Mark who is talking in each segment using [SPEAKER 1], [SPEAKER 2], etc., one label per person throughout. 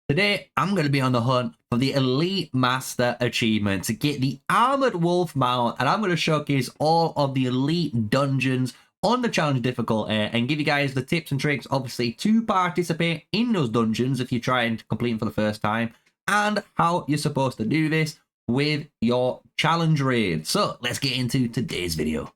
[SPEAKER 1] Today, I'm going to be on the hunt for the Elite Master achievement to get the Armoured Wolf Mount, and I'm going to showcase all of the Elite dungeons on the challenge difficulty and give you guys the tips and tricks, obviously, to participate in those dungeons if you're trying to complete them for the first time, and how you're supposed to do this with your challenge raid. So, let's get into today's video.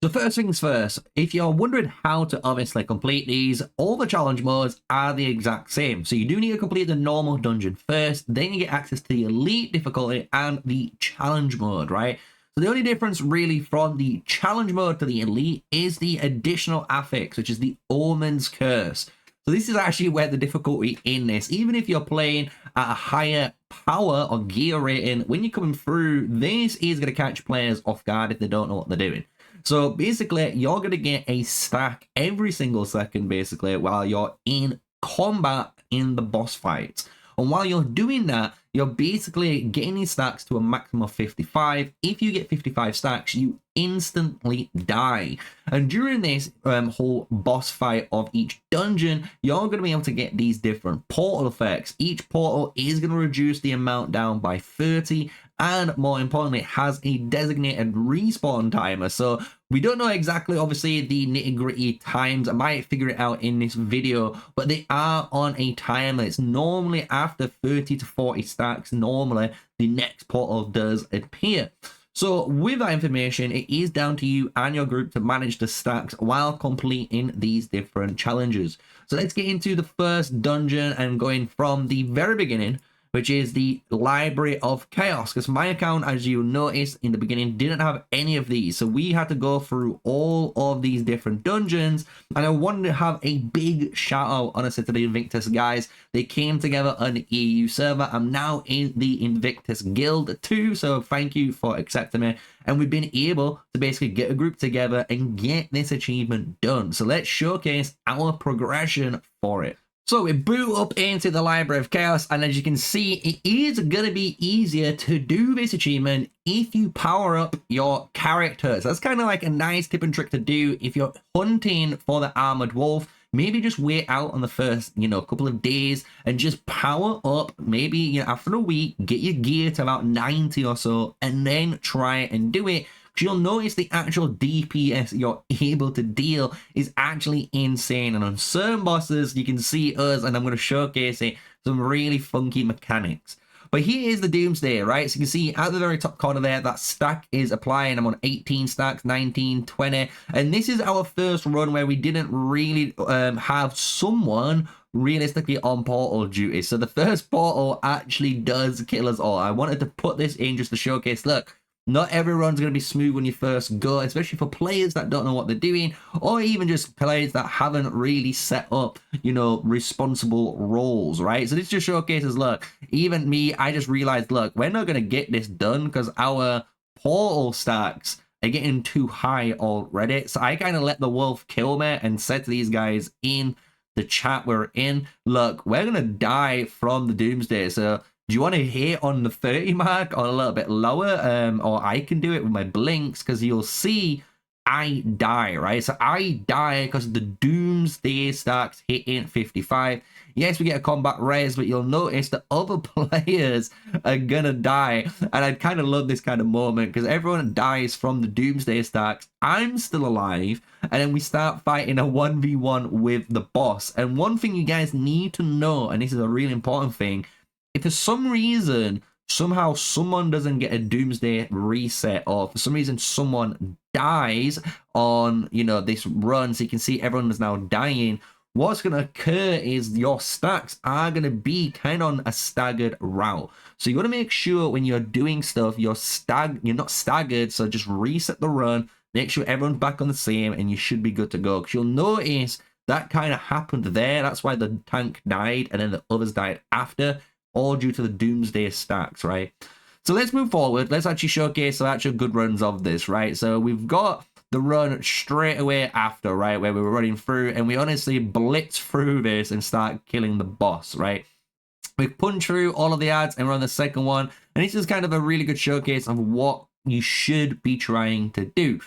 [SPEAKER 1] So first things first, if you're wondering how to obviously complete these, all the challenge modes are the exact same. So you do need to complete the normal dungeon first, then you get access to the elite difficulty and the challenge mode, right? So the only difference really from the challenge mode to the elite is the additional affix, which is the Omen's Curse. So this is actually where the difficulty in this, even if you're playing at a higher power or gear rating, when you're coming through, this is going to catch players off guard if they don't know what they're doing. So basically, you're going to get a stack every single second, basically, while you're in combat in the boss fights. And while you're doing that, you're basically getting these stacks to a maximum of 55. If you get 55 stacks, you instantly die. And during this whole boss fight of each dungeon, you're going to be able to get these different portal effects. Each portal is going to reduce the amount down by 30, and more importantly, it has a designated respawn timer. So we don't know exactly, obviously, the nitty-gritty times. I might figure it out in this video, but they are on a timer. It's normally after 30 to 40 stacks. Normally, the next portal does appear. So with that information, it is down to you and your group to manage the stacks while completing these different challenges. So let's get into the first dungeon and going from the very beginning, which is the Library of Chaos, because my account, as you noticed in the beginning, didn't have any of these. So we had to go through all of these different dungeons, and I wanted to have a big shout out, honestly, to the Invictus guys. They came together on the EU server. I'm now in the Invictus Guild too, so thank you for accepting me. And we've been able to basically get a group together and get this achievement done. So let's showcase our progression for it. So we boot up into the Library of Chaos, and as you can see, it is going to be easier to do this achievement if you power up your characters. That's kind of like a nice tip and trick to do if you're hunting for the Armored Wolf. Maybe just wait out on the first, couple of days and just power up. Maybe, after a week, get your gear to about 90 or so, and then try and do it. You'll notice the actual DPS you're able to deal is actually insane. And on certain bosses, you can see us, and I'm going to showcase it, some really funky mechanics. But here is the Doomsday, right? So you can see at the very top corner there, that stack is applying. I'm on 18 stacks, 19, 20. And this is our first run where we didn't really have someone realistically on portal duty. So the first portal actually does kill us all. I wanted to put this in just to showcase, look, not everyone's going to be smooth when you first go, especially for players that don't know what they're doing, or even just players that haven't really set up, responsible roles, right? So this just showcases, look, even me, I just realized, look, we're not going to get this done because our portal stacks are getting too high already. So I kind of let the wolf kill me and said to these guys in the chat we're in, look, we're going to die from the Doomsday. So do you want to hit on the 30 mark or a little bit lower? Or I can do it with my blinks, because you'll see I die, right? So I die because the Doomsday stacks hitting 55. Yes, we get a combat res, but you'll notice that other players are gonna die. And I kind of love this kind of moment because everyone dies from the Doomsday stacks. I'm still alive, and then we start fighting a 1v1 with the boss. And one thing you guys need to know, and this is a really important thing, if for some reason, somehow someone doesn't get a Doomsday reset, or for some reason someone dies on, this run, so you can see everyone is now dying, what's going to occur is your stacks are going to be kind of on a staggered route. So you got to make sure when you're doing stuff, you're not staggered, so just reset the run, make sure everyone's back on the same, and you should be good to go. Because you'll notice that kind of happened there. That's why the tank died, and then the others died after, all due to the Doomsday stacks, right? So let's move forward. Let's actually showcase the actual good runs of this, right? So we've got the run straight away after, right, where we were running through, and we honestly blitz through this and start killing the boss, right? We punch through all of the ads, and we're on the second one, and this is kind of a really good showcase of what you should be trying to do.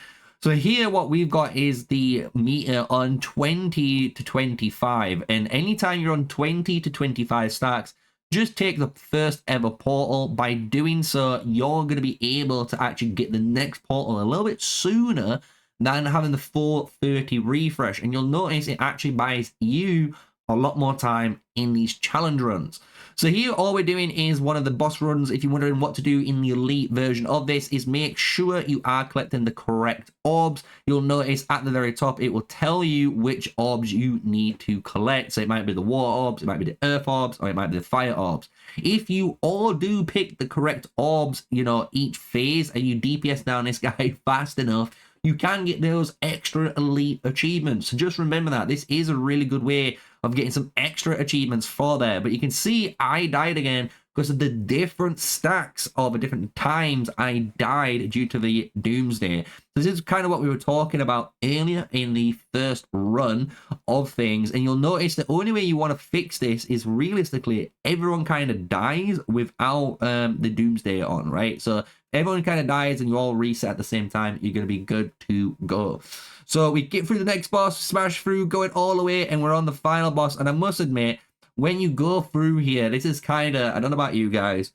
[SPEAKER 1] So here what we've got is the meter on 20 to 25, and anytime you're on 20 to 25 stacks, just take the first ever portal. By doing so, you're going to be able to actually get the next portal a little bit sooner than having the 430 refresh. And you'll notice it actually buys you a lot more time in these challenge runs. So here, all we're doing is one of the boss runs. If you're wondering what to do in the elite version of this, is make sure you are collecting the correct orbs. You'll notice at the very top, it will tell you which orbs you need to collect. So it might be the water orbs, it might be the earth orbs, or it might be the fire orbs. If you all do pick the correct orbs, you know, each phase, and you DPS down this guy fast enough, you can get those extra elite achievements. So just remember that. This is a really good way of getting some extra achievements for there. But you can see I died again because of the different stacks of the different times I died due to the Doomsday. This is kind of what we were talking about earlier in the first run of things. And you'll notice the only way you want to fix this is realistically everyone kind of dies without the Doomsday on, right? So everyone kind of dies and you all reset at the same time, you're going to be good to go. So we get through the next boss, smash through, going all the way, and we're on the final boss. And I must admit, when you go through here, this is kind of, I don't know about you guys,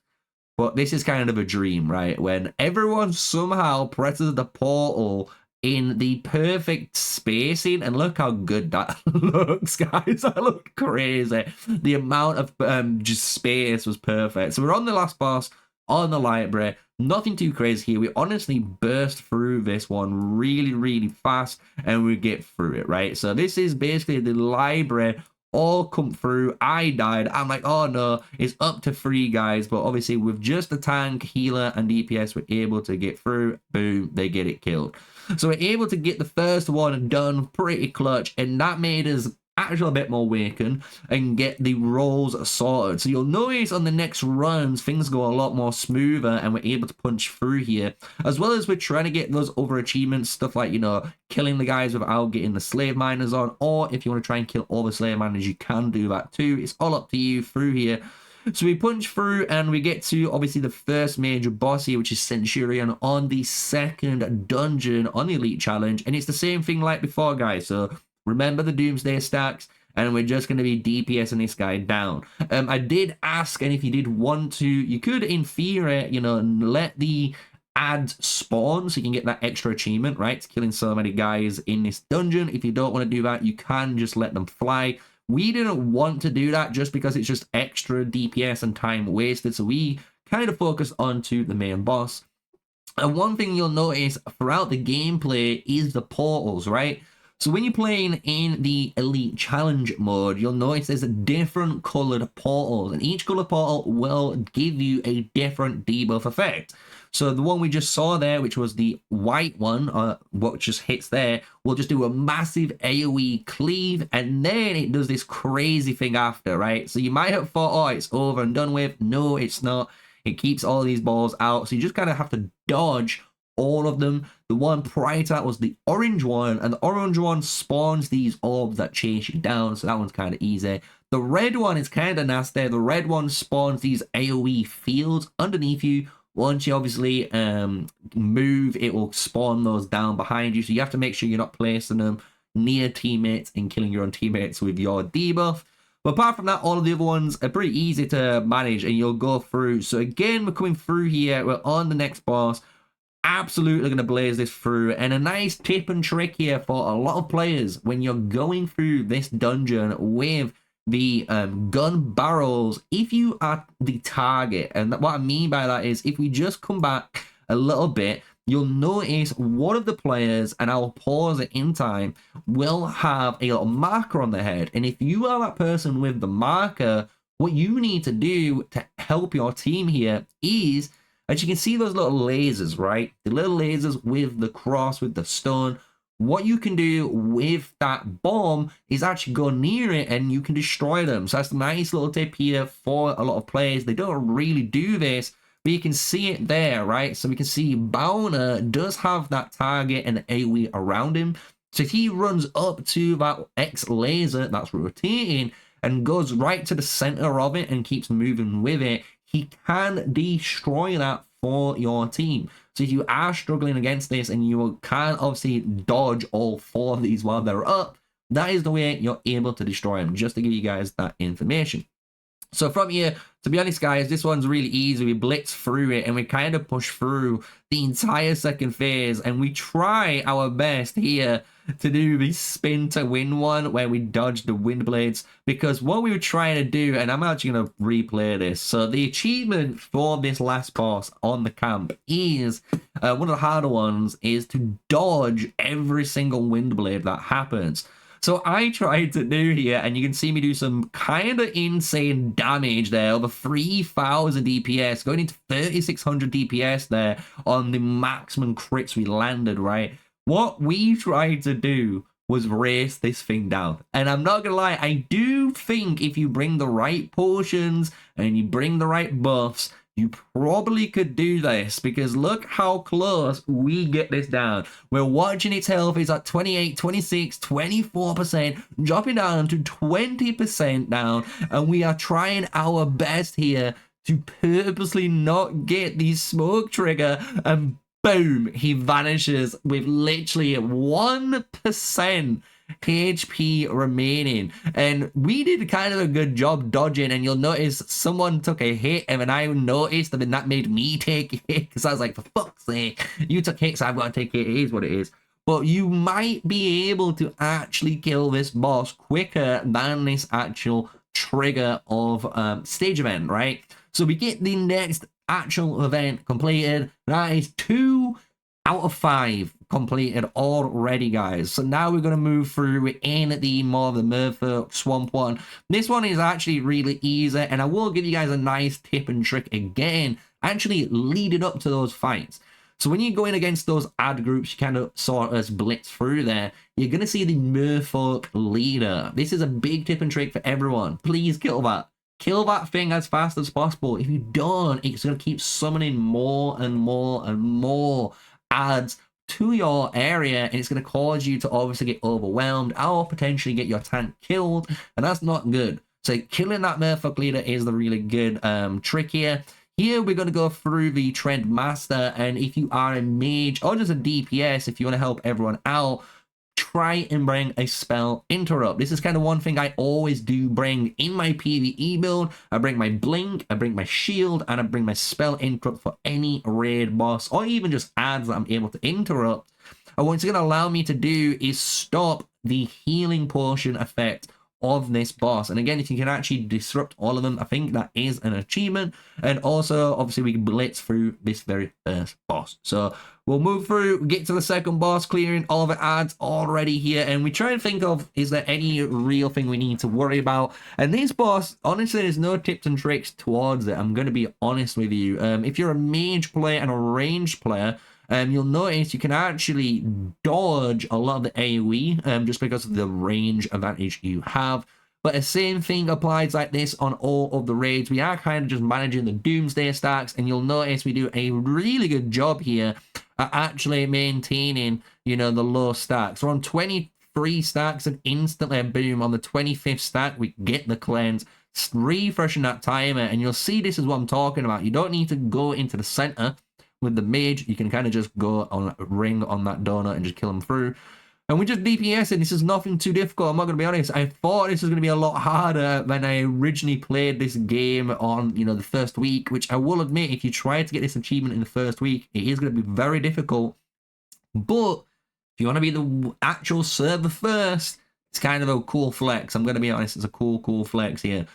[SPEAKER 1] but this is kind of a dream, right? When everyone somehow presses the portal in the perfect spacing, and look how good that looks, guys. That looked crazy. The amount of just space was perfect. So we're on the last boss on the library. Nothing too crazy here. We honestly burst through this one really, really fast, and we get through it, right? So this is basically the library all come through. I died. I'm like, oh no, it's up to 3 guys, but obviously with just the tank, healer, and DPS, we're able to get through. Boom, they get it killed. So we're able to get the first one done pretty clutch, and that made us actually a bit more awakened and get the rolls sorted. So you'll notice on the next runs things go a lot more smoother, and we're able to punch through here, as well as we're trying to get those other achievements, stuff like, you know, killing the guys without getting the slave miners on, or if you want to try and kill all the slave miners, you can do that too. It's all up to you through here. So we punch through and we get to obviously the first major boss here, which is Centurion, on the second dungeon on the elite challenge. And it's the same thing like before, guys. So remember the Doomsday stacks, and we're just going to be DPSing this guy down. I did ask, and if you did want to, you could, in theory, you know, let the ads spawn so you can get that extra achievement, right? It's killing so many guys in this dungeon. If you don't want to do that, you can just let them fly. We didn't want to do that just because it's just extra DPS and time wasted, so we kind of focused onto the main boss. And one thing you'll notice throughout the gameplay is the portals, right? So when you're playing in the Elite Challenge mode, you'll notice there's a different colored portals, and each colored portal will give you a different debuff effect. So the one we just saw there, which was the white one, what just hits there, will just do a massive AoE cleave, and then it does this crazy thing after, right? So you might have thought, oh, it's over and done with. No, it's not. It keeps all these balls out, so you just kind of have to dodge all of them. The one prior to that was the orange one, and the orange one spawns these orbs that chase you down, so that one's kind of easy. The red one is kind of nasty. The red one spawns these AoE fields underneath you. Once you obviously move, it will spawn those down behind you, so you have to make sure you're not placing them near teammates and killing your own teammates with your debuff. But apart from that, all of the other ones are pretty easy to manage, and you'll go through. So again, we're coming through here. We're on the next boss. Absolutely going to blaze this through. And a nice tip and trick here for a lot of players when you're going through this dungeon with the gun barrels, if you are the target, and what I mean by that is if we just come back a little bit, you'll notice one of the players, and I'll pause it in time, will have a little marker on their head. And if you are that person with the marker, what you need to do to help your team here is, as you can see those little lasers, right? The little lasers with the cross, with the stone. What you can do with that bomb is actually go near it and you can destroy them. So that's a nice little tip here for a lot of players. They don't really do this, but you can see it there, right? So we can see Bowner does have that target and AoE around him. So if he runs up to that X laser that's rotating and goes right to the center of it and keeps moving with it, he can destroy that for your team. So if you are struggling against this and you can obviously dodge all 4 of these while they're up, that is the way you're able to destroy them, just to give you guys that information. So from here, to be honest, guys, this one's really easy. We blitz through it and we kind of push through the entire second phase, and we try our best here to do the spin to win one where we dodge the wind blades, because what we were trying to do, and I'm actually going to replay this. So the achievement for this last boss on the camp is, one of the harder ones is to dodge every single wind blade that happens. So I tried to do here, and you can see me do some kind of insane damage there, over 3,000 DPS, going into 3,600 DPS there on the maximum crits we landed, right? What we tried to do was race this thing down. And I'm not gonna lie, I do think if you bring the right potions and you bring the right buffs, you probably could do this, because look how close we get this down. We're watching its health is at 28, 26, 24%, dropping down to 20% down, and we are trying our best here to purposely not get the smoke trigger, and boom, he vanishes with literally 1% HP remaining. And we did kind of a good job dodging, and you'll notice someone took a hit, and I noticed, and that made me take a hit, because I was like, for fuck's sake, you took hits, I've got to take it. It is what it is. But you might be able to actually kill this boss quicker than this actual trigger of stage event, right? So we get the next actual event completed. That is 2 out of 5 completed already, guys. So now we're going to move through in the more of the Merfolk Swamp one. This one is actually really easy, and I will give you guys a nice tip and trick again, actually leading up to those fights. So when you go in against those ad groups, you kind of sort of blitz through there, you're going to see the Merfolk leader. This is a big tip and trick for everyone. Please kill that. Kill that thing as fast as possible. If you don't, it's going to keep summoning more and more and more ads to your area, and it's going to cause you to obviously get overwhelmed or potentially get your tank killed, and that's not good. So killing that Merfolk leader is the really good trick here. Here we're going to go through the Trend Master, and if you are a mage or just a DPS, if you want to help everyone out, try and bring a spell interrupt. This is kind of one thing I always do bring in my PvE build. I bring my blink, I bring my shield, and I bring my spell interrupt for any raid boss, or even just ads that I'm able to interrupt. And what it's going to allow me to do is stop the healing potion effect of this boss. And again, if you can actually disrupt all of them, I think that is an achievement. And also, obviously, we can blitz through this very first boss. So we'll move through, get to the second boss, clearing all the ads already here, and we try and think of, is there any real thing we need to worry about? And this boss, honestly, there's no tips and tricks towards it. I'm going to be honest with you. If you're a mage player and a ranged player, you'll notice you can actually dodge a lot of the AoE just because of the range advantage you have. But the same thing applies like this on all of the raids. We are kind of just managing the Doomsday stacks, and you'll notice we do a really good job here at actually maintaining, you know, the low stacks. We're on 23 stacks, and instantly, boom, on the 25th stack, we get the cleanse, refreshing that timer, and you'll see this is what I'm talking about. You don't need to go into the center with the mage. You can kind of just go on a ring on that donut and just kill them through. And we just DPS, and this is nothing too difficult. I'm not going to be honest. I thought this was going to be a lot harder when I originally played this game on, you know, the first week, which I will admit, if you try to get this achievement in the first week, it is going to be very difficult. But if you want to be the actual server first, it's kind of a cool flex. I'm going to be honest. It's a cool flex here.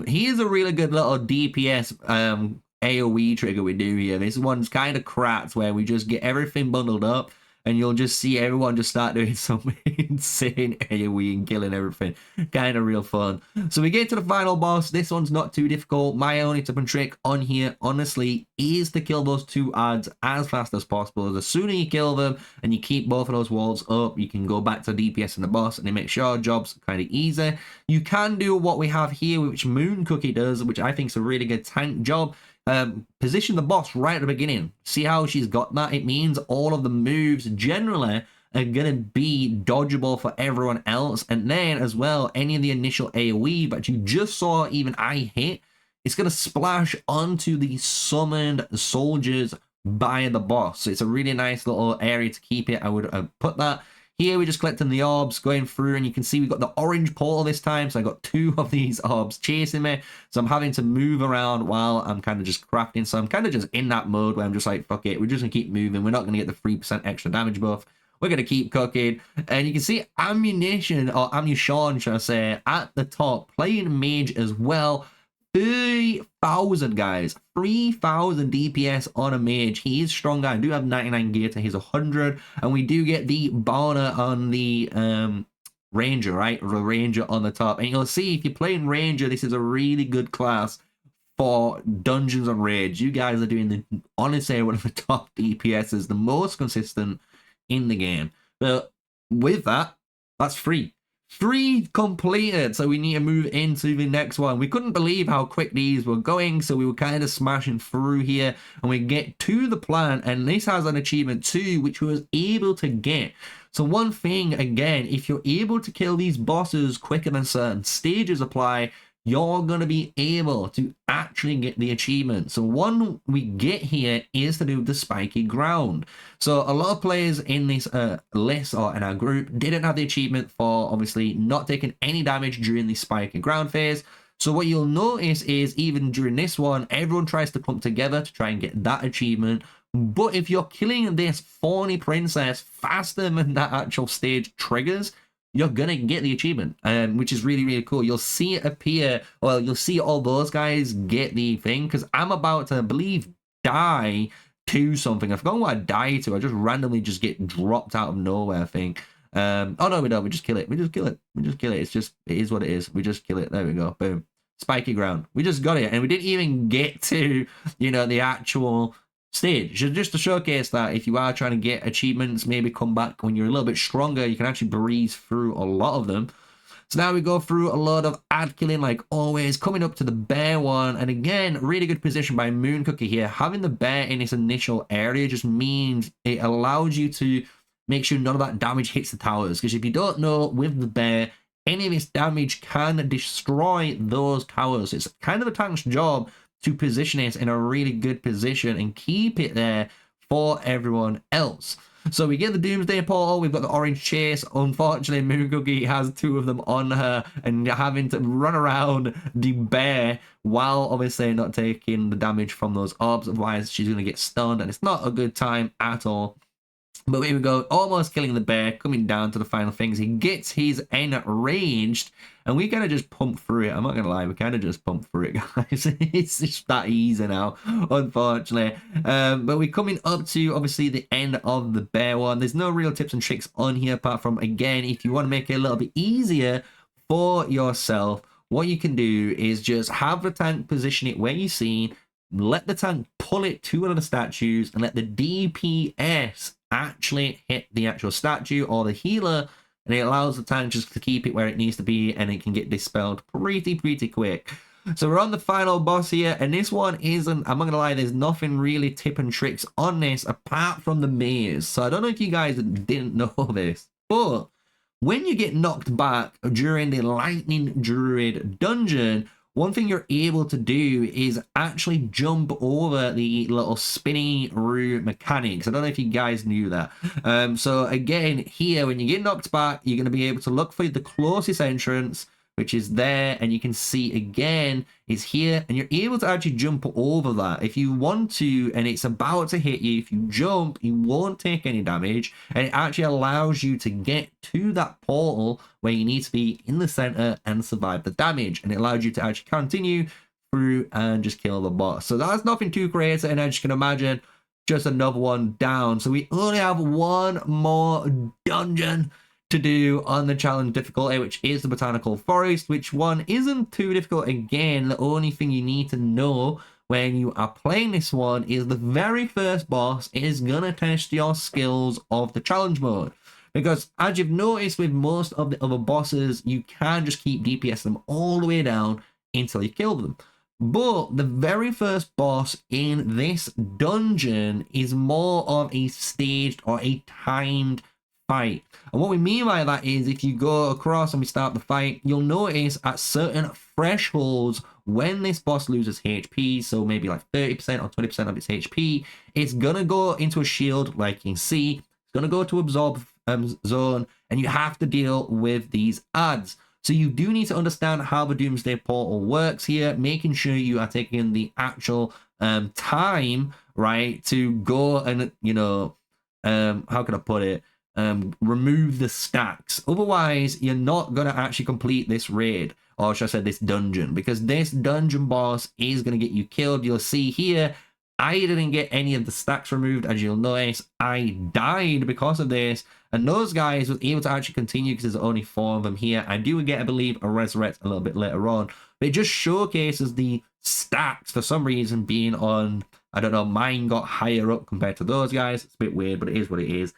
[SPEAKER 1] Here's a really good little DPS AoE trigger we do here. This one's kind of cracked, where we just get everything bundled up, and you'll just see everyone just start doing some insane AoE and killing everything. Kind of real fun. So we get to the final boss. This one's not too difficult. My only tip and trick on here, honestly, is to kill those 2 ads as fast as possible. The sooner you kill them and you keep both of those walls up, you can go back to DPS and the boss, and it makes your jobs kind of easy. You can do what we have here, which Moon Cookie does, which I think is a really good tank job. Position the boss right at the beginning. See how she's got that? It means all of the moves generally are going to be dodgeable for everyone else. And then as well, any of the initial AoE that you just saw even I hit, it's going to splash onto the summoned soldiers by the boss. So it's a really nice little area to keep it. I would put that Here we're just collecting the orbs, going through, and you can see we've got the orange portal this time, so I got 2 of these orbs chasing me, so I'm having to move around while I'm kind of just crafting. So I'm kind of just in that mode where I'm just like, fuck it, we're just gonna keep moving. We're not gonna get the 3% extra damage buff. We're going to keep cooking. And you can see ammunition, or ammunition, should I say, at the top. Playing mage as well. 3,000, guys. 3,000 DPS on a mage. He is strong. I do have 99 gear to his 100. And we do get the boner on the ranger, right? The ranger on the top. And you'll see, if you're playing ranger, this is a really good class for dungeons on raids. You guys are doing, honestly, one of the top DPSs, the most consistent in the game. But with that, that's 3 completed, so we need to move into the next one. We couldn't believe how quick these were going, so we were kind of smashing through here, and we get to the plant, and this has an achievement too, which we was able to get. So one thing, again, if you're able to kill these bosses quicker than certain stages apply, you're going to be able to actually get the achievement. So one we get here is to do the spiky ground. So a lot of players in this list or in our group didn't have the achievement for obviously not taking any damage during the spiky ground phase. So what you'll notice is even during this one, everyone tries to come together to try and get that achievement. But if you're killing this thorny princess faster than that actual stage triggers, you're gonna get the achievement, which is really, really cool. You'll see it appear, well, you'll see all those guys get the thing, because I'm about to, I believe, die to something. I forgot what I died to. I just randomly just get dropped out of nowhere, I think. Oh no, we don't. We just kill it. We just kill it. We just kill it. It's just, it is what it is. We just kill it. There we go. Boom. Spiky ground. We just got it, and we didn't even get to, you know, the actual stage. Just to showcase that if you are trying to get achievements, maybe come back when you're a little bit stronger, you can actually breeze through a lot of them. So now we go through a lot of ad killing, like always, coming up to the bear one. And again, really good position by Moon Cookie here. Having the bear in this initial area just means it allows you to make sure none of that damage hits the towers. Because if you don't know, with the bear, any of this damage can destroy those towers. It's kind of the tank's job to position it in a really good position and keep it there for everyone else. So we get the Doomsday Portal, we've got the Orange Chase. Unfortunately, Moon Cookie has 2 of them on her and having to run around the bear while obviously not taking the damage from those orbs, otherwise she's going to get stunned, and it's not a good time at all. But here we go, almost killing the bear, coming down to the final things. He gets his enraged, and we kind of just pump through it. I'm not going to lie, we kind of just pump through it, guys. It's just that easy now, unfortunately. But we're coming up to, obviously, the end of the bear one. There's no real tips and tricks on here, apart from, again, if you want to make it a little bit easier for yourself, what you can do is just have the tank position it where you see, let the tank pull it to one of the statues, and let the DPS actually hit the actual statue or the healer, and it allows the tank just to keep it where it needs to be, and it can get dispelled pretty quick. So we're on the final boss here, and this one isn't, I'm not gonna lie, there's nothing really tip and tricks on this apart from the maze. So I don't know if you guys didn't know this, but when you get knocked back during the Lightning Druid dungeon, one thing you're able to do is actually jump over the little spinny room mechanics. I don't know if you guys knew that. So again, here, when you get knocked back, you're going to be able to look for the closest entrance, which is there, and you can see again is here, and you're able to actually jump over that if you want to, and it's about to hit you. If you jump, you won't take any damage, and it actually allows you to get to that portal where you need to be in the center and survive the damage, and it allows you to actually continue through and just kill the boss. So that's nothing too crazy, and as you can imagine, just another one down. So we only have one more dungeon to do on the challenge difficulty, which is the Botanical Forest, which one isn't too difficult. Again, the only thing you need to know when you are playing this one is the very first boss is gonna test your skills of the challenge mode, because as you've noticed with most of the other bosses, you can just keep DPS them all the way down until you kill them. But the very first boss in this dungeon is more of a staged or a timed fight. And what we mean by that is if you go across and we start the fight, you'll notice at certain thresholds when this boss loses HP, so maybe like 30% or 20% of its HP, it's gonna go into a shield like you can see. It's gonna go to absorb zone, and you have to deal with these adds. So you do need to understand how the Doomsday Portal works here, making sure you are taking the actual time, right, to go and, you know, how can I put it? Remove the stacks. Otherwise, you're not going to actually complete this raid, or should I say this dungeon, because this dungeon boss is going to get you killed. You'll see here, I didn't get any of the stacks removed, as you'll notice. I died because of this, and those guys were able to actually continue because there's only 4 of them here. I do get, I believe, a resurrect a little bit later on, but it just showcases the stacks for some reason being on, I don't know, mine got higher up compared to those guys. It's a bit weird, but it is what it is.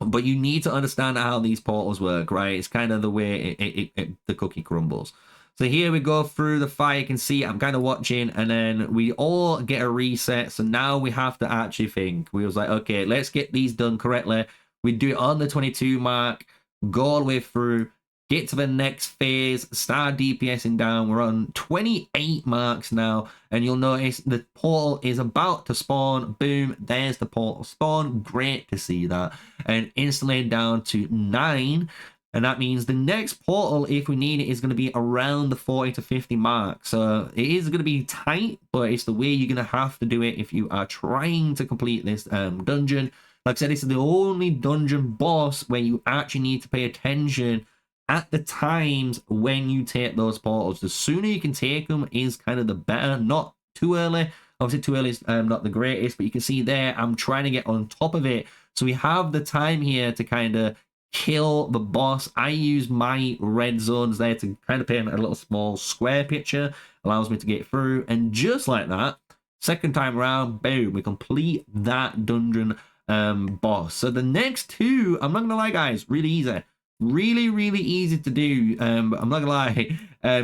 [SPEAKER 1] But you need to understand how these portals work, right? It's kind of the way the cookie crumbles. So here we go through the fire. You can see I'm kind of watching, and then we all get a reset. So now we have to actually think. We was like, okay, let's get these done correctly. We do it on the 22 mark, go all the way through, get to the next phase, start DPSing down. We're on 28 marks now, and you'll notice the portal is about to spawn. Boom, there's the portal spawn. Great to see that. And instantly down to 9. And that means the next portal, if we need it, is going to be around the 40 to 50 mark. So it is going to be tight, but it's the way you're going to have to do it if you are trying to complete this dungeon. Like I said, this is the only dungeon boss where you actually need to pay attention at the times when you take those portals. The sooner you can take them is kind of the better. Not too early. Obviously, too early is not the greatest, but you can see there, I'm trying to get on top of it. So we have the time here to kind of kill the boss. I use my red zones there to kind of paint a little small square picture, allows me to get through, and just like that, second time around, boom, we complete that dungeon boss. So the next 2, I'm not gonna lie guys, really easy, really easy to do. I'm not gonna lie,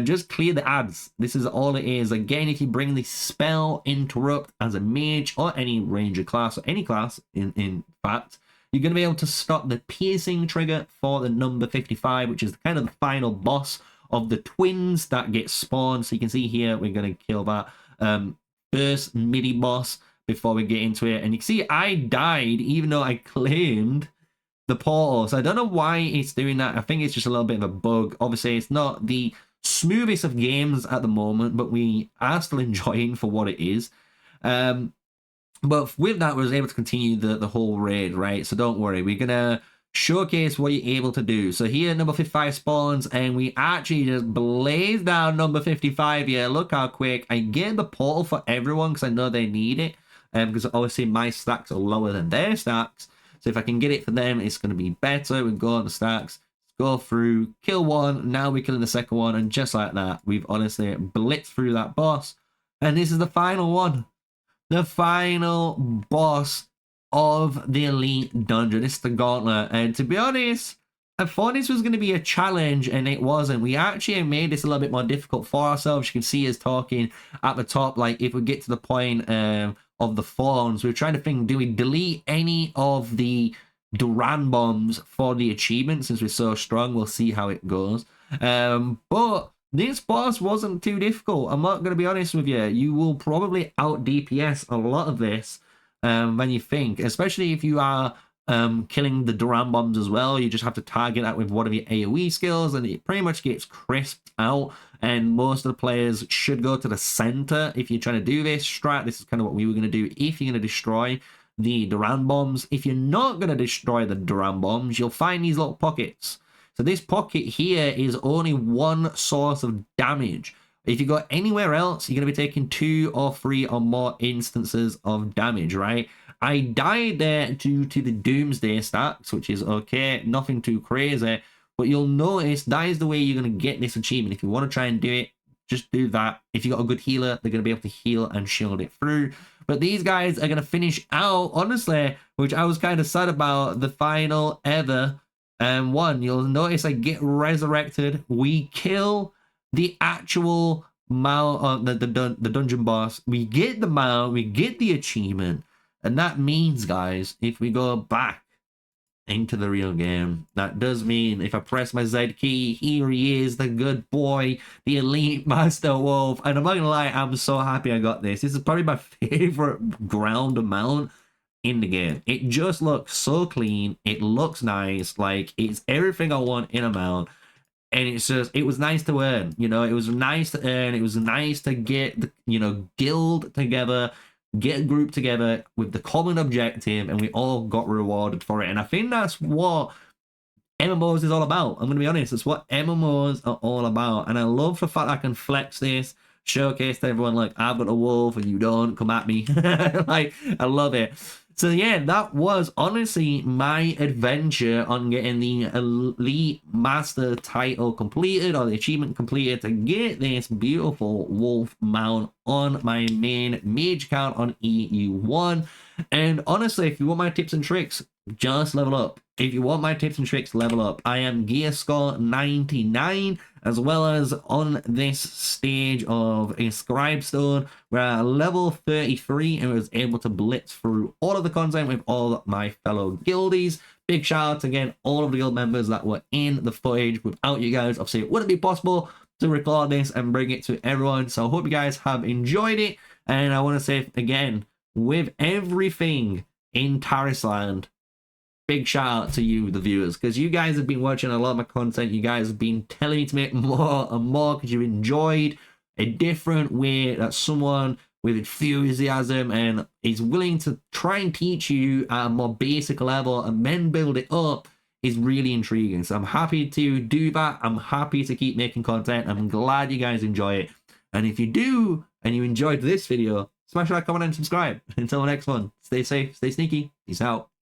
[SPEAKER 1] just clear the adds. This is all it is. Again, if you bring the spell interrupt as a mage or any ranger class, or any class in fact, you're going to be able to stop the piercing trigger for the number 55, which is kind of the final boss of the twins that get spawned. So you can see here, we're going to kill that first midi boss before we get into it. And you can see I died even though I claimed the portal. So I don't know why it's doing that. I think it's just a little bit of a bug. Obviously, it's not the smoothest of games at the moment, but we are still enjoying for what it is. But with that, we was able to continue the whole raid, right? So don't worry, we're gonna showcase what you're able to do. So here, number 55 spawns, and we actually just blaze down number 55 here. Look how quick. I get the portal for everyone because I know they need it, because obviously my stacks are lower than their stacks. So if I can get it for them, it's going to be better. We go on the stacks, go through, kill one. Now we're killing the second one, and just like that, we've honestly blitzed through that boss. And this is the final one. The final boss of the elite dungeon. It's the gauntlet, and to be honest, I thought this was going to be a challenge, and it wasn't. We actually made this a little bit more difficult for ourselves. You can see us talking at the top, like if we get to the point of the thorns, we're trying to think, do we delete any of the Duran bombs for the achievement? Since we're so strong, we'll see how it goes. But this boss wasn't too difficult. I'm not going to be honest with you. You will probably out DPS a lot of this when you think, especially if you are killing the Duran bombs as well. You just have to target that with one of your AoE skills, and it pretty much gets crisped out. And most of the players should go to the center if you're trying to do this strat. This is kind of what we were going to do if you're going to destroy the Duran bombs. If you're not going to destroy the Duran bombs, you'll find these little pockets. So this pocket here is only one source of damage. If you go anywhere else, you're going to be taking 2 or 3 or more instances of damage, right? I died there due to the Doomsday stacks, which is okay, nothing too crazy. But you'll notice that is the way you're going to get this achievement. If you want to try and do it, just do that. If you got a good healer, they're going to be able to heal and shield it through. But these guys are going to finish out, honestly, which I was kind of sad about, the final ever one. You'll notice I get resurrected. We kill the actual mount, the dungeon boss. We get the mount, we get the achievement, and that means, guys, if we go back into the real game, that does mean if I press my Z key, here he is, the good boy, the elite Master Wolf. And I'm not gonna lie, I'm so happy I got this. This is probably my favorite ground mount in the game. It just looks so clean. It looks nice. Like, it's everything I want in a mount. And it's just, it was nice to earn, you know, it was nice to earn. It was nice to get, the, you know, guild together, get a group together with the common objective, and we all got rewarded for it. And I think that's what MMOs is all about. I'm going to be honest, it's what MMOs are all about. And I love the fact I can flex this, showcase to everyone, like, I've got a wolf and you don't, come at me. Like, I love it. So yeah, that was honestly my adventure on getting the Elite Master title completed, or the achievement completed, to get this beautiful wolf mount on my main mage account on EU1. And honestly, if you want my tips and tricks, just level up. If you want my tips and tricks, level up. I am gear score 99, as well as on this stage of a scribe stone, where I level 33 and was able to blitz through all of the content with all my fellow guildies. Big shout out again, all of the guild members that were in the footage. Without you guys, obviously it wouldn't be possible to record this and bring it to everyone. So I hope you guys have enjoyed it. And I want to say again, with everything in Tarisland, big shout out to you, the viewers, because you guys have been watching a lot of my content. You guys have been telling me to make more and more because you enjoyed a different way that someone with enthusiasm and is willing to try and teach you at a more basic level and then build it up is really intriguing. So I'm happy to do that. I'm happy to keep making content. I'm glad you guys enjoy it. And if you do and you enjoyed this video, smash that comment and subscribe. Until the next one, stay safe, stay sneaky. Peace out.